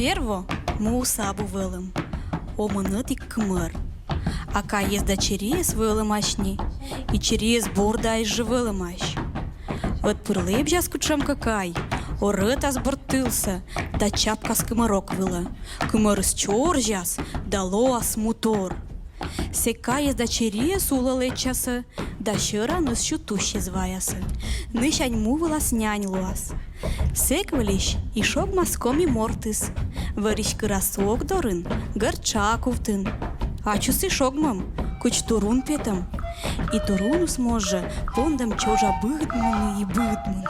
Перво мы усабу вылым, омынытик кымыр. Ака езда через вылымашни, и через бурдай же вылымаш. От пырлып жас кучам какай, орыт аз бортылса, да чапка с кымырок выла. Кымыр с чор жас, да лоас мутор. Сека езда через улалы часы, да щыра нус щутущи зваясы. Нышань мувылас нянь луас. Сек вылищ, и шок маскоми мортыс. Варищ кырасок дорын, горчак увтын. А чусы шогмам, куч турун петам. И турунус може, пондам чожа быдманы и быдманы.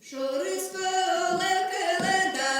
Шурисько, леке, леда,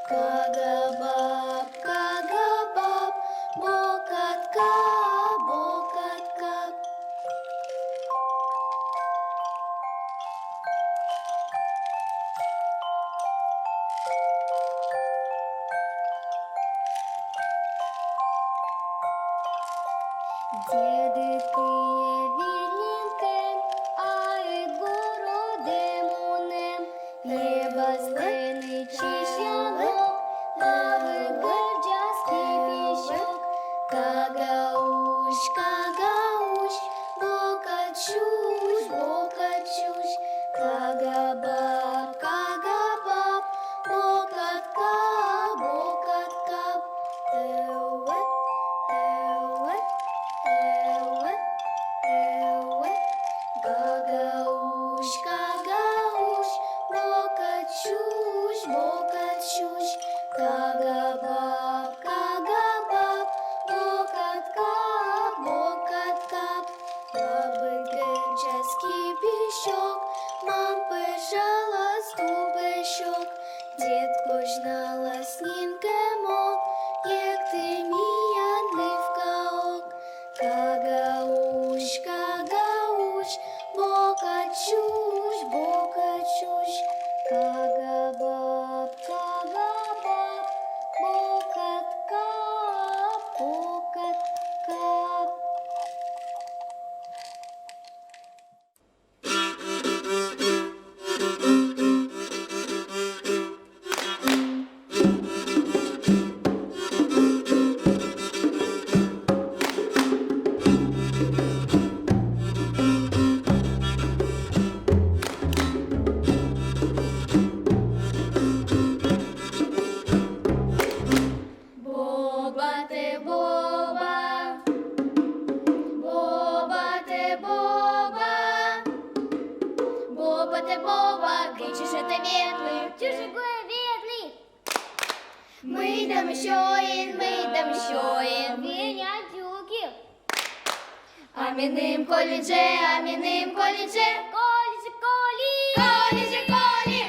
Кагабаб, кагабаб, бокатка, бокатка. Діди пиє вільненьким, а й городем унем. Є бастини чищанок, а виберджаский піщок. Кагауш, кагауш, бокачуш, бокачуш. Кагабаб, кагабаб, бокатка, бокатка. Еуе, еуе. Эуэ, эуэ, гагауш, гагауш, бокачуш, бокачуш, кагабаб, кагабаб, бокатка, бокатка. Бабы керчаский пищок, мам пижала ступещок, дідко ж на ласнінкемо, як ти мія нивка-ок. Кагауш, кагауш, бокачуш, бокачуш. Кагабаб, кагабаб, бокатка, бокатка. Боба ти боба, боба ти боба, боба ти боба, кричиш ти ветлий, чужой ветлий. Ми йдемо щоїн, вінятюки. Аміним колідже, аміним колідже, колідже, колі, колідже, колі.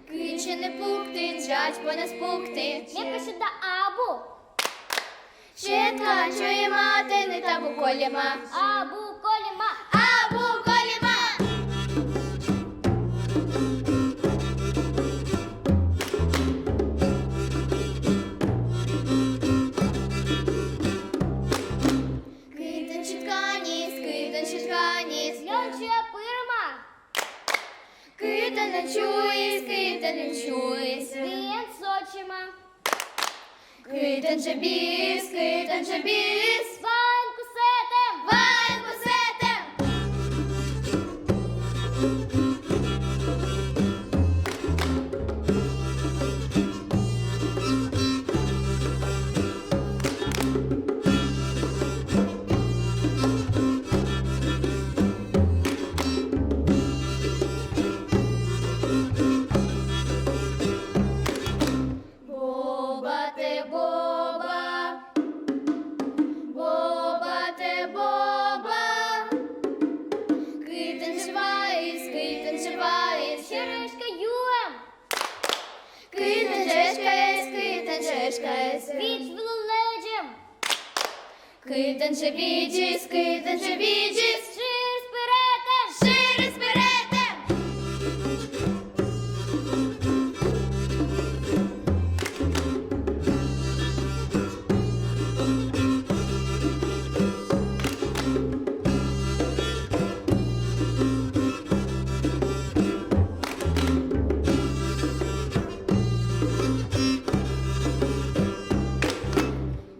Киче не пукти, джать понес пукти. М'яко сюди абу. Щетка чує мати, не табу коліма. Абу коліма, абу коліма. Китен чітканіс, льончує пирма. Китен не чуєс, він з очима. Китен же біс, вайн кусетем, вайн кусетем. Боба ти боба, боба ти боба. Китен живаєс, черешка юем. Китен жешкаєс, віч влуледжем. Китен же віджіс, шир спиретем.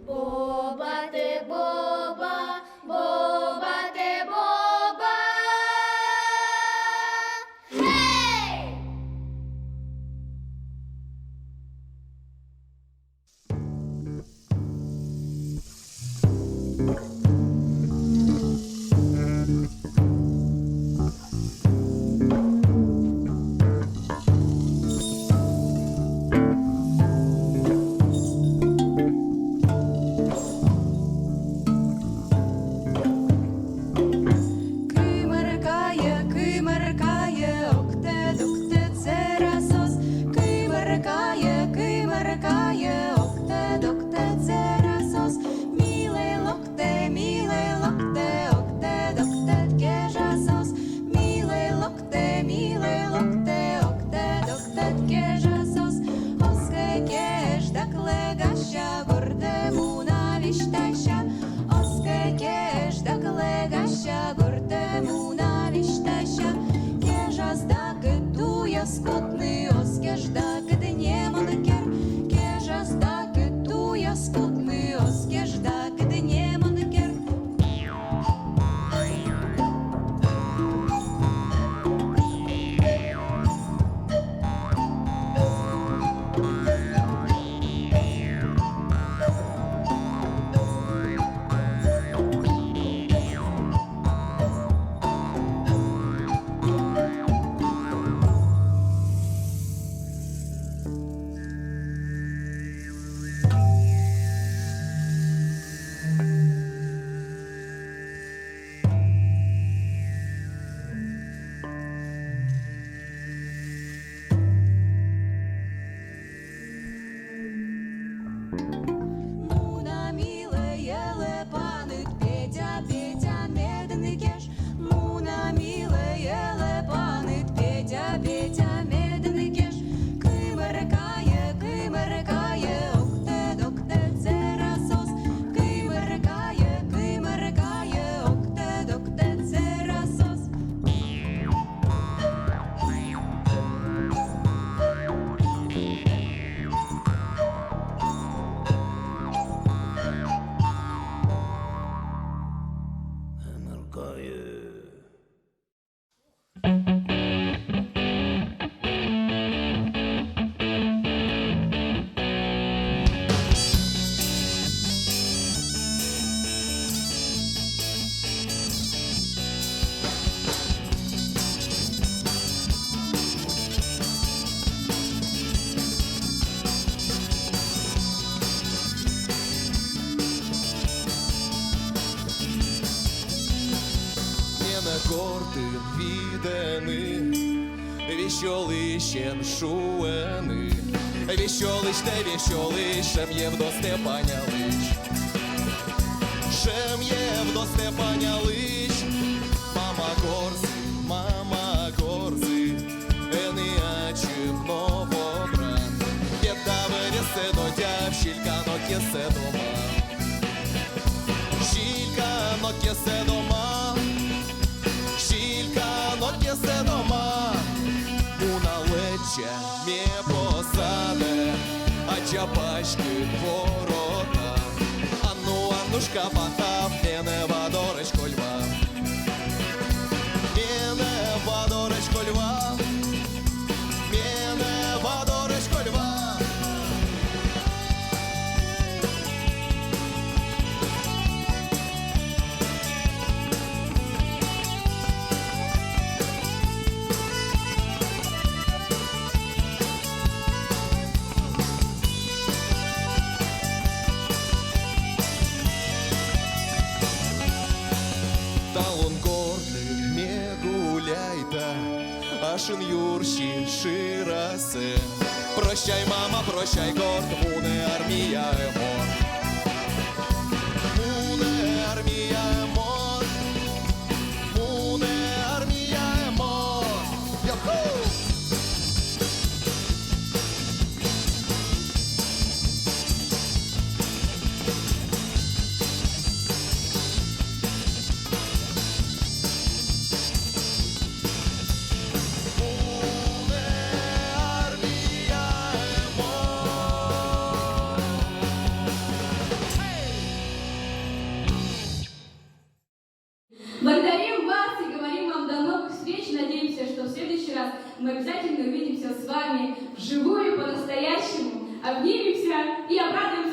Боба ти боба, боба ти боба. кеш да клегаща гуртему навіщтаща, кежа здаки туя скотний оскеш даки дене монекер, кежа здаки туя скотний оскеш даки дене монекер. Муна миле еле панит Петя, Петя, медный кеш. Муна миле еле панит Петя, Петя, медный кеш. Кимеркає, окте, докте, церасос. Кимеркає, окте, докте, церасос. Кортин відени, віщолищен шуени, віщолищем Євдо Степаня лич. Шем Євдо Степаня лич, мама горзи, ениачим новобран. П'єдавері седотя, щілька ноке седома. Щілька ноке седома. Се дома, муна лече, мє посаде, а чапачки ворота. Аннушка пантав, мене вадоречко льва. Мене вадоречко льва. Мене вадоречко льва. Ашин юрші ширасе. Прощай, мама, прощай, горд, муне армія емор. Муне армія емор. Муне армія емор. Йоху! Благодарим вас и говорим вам до новых встреч. Надеемся, что в следующий раз мы обязательно увидимся с вами вживую, по-настоящему, обнимемся и обрадуемся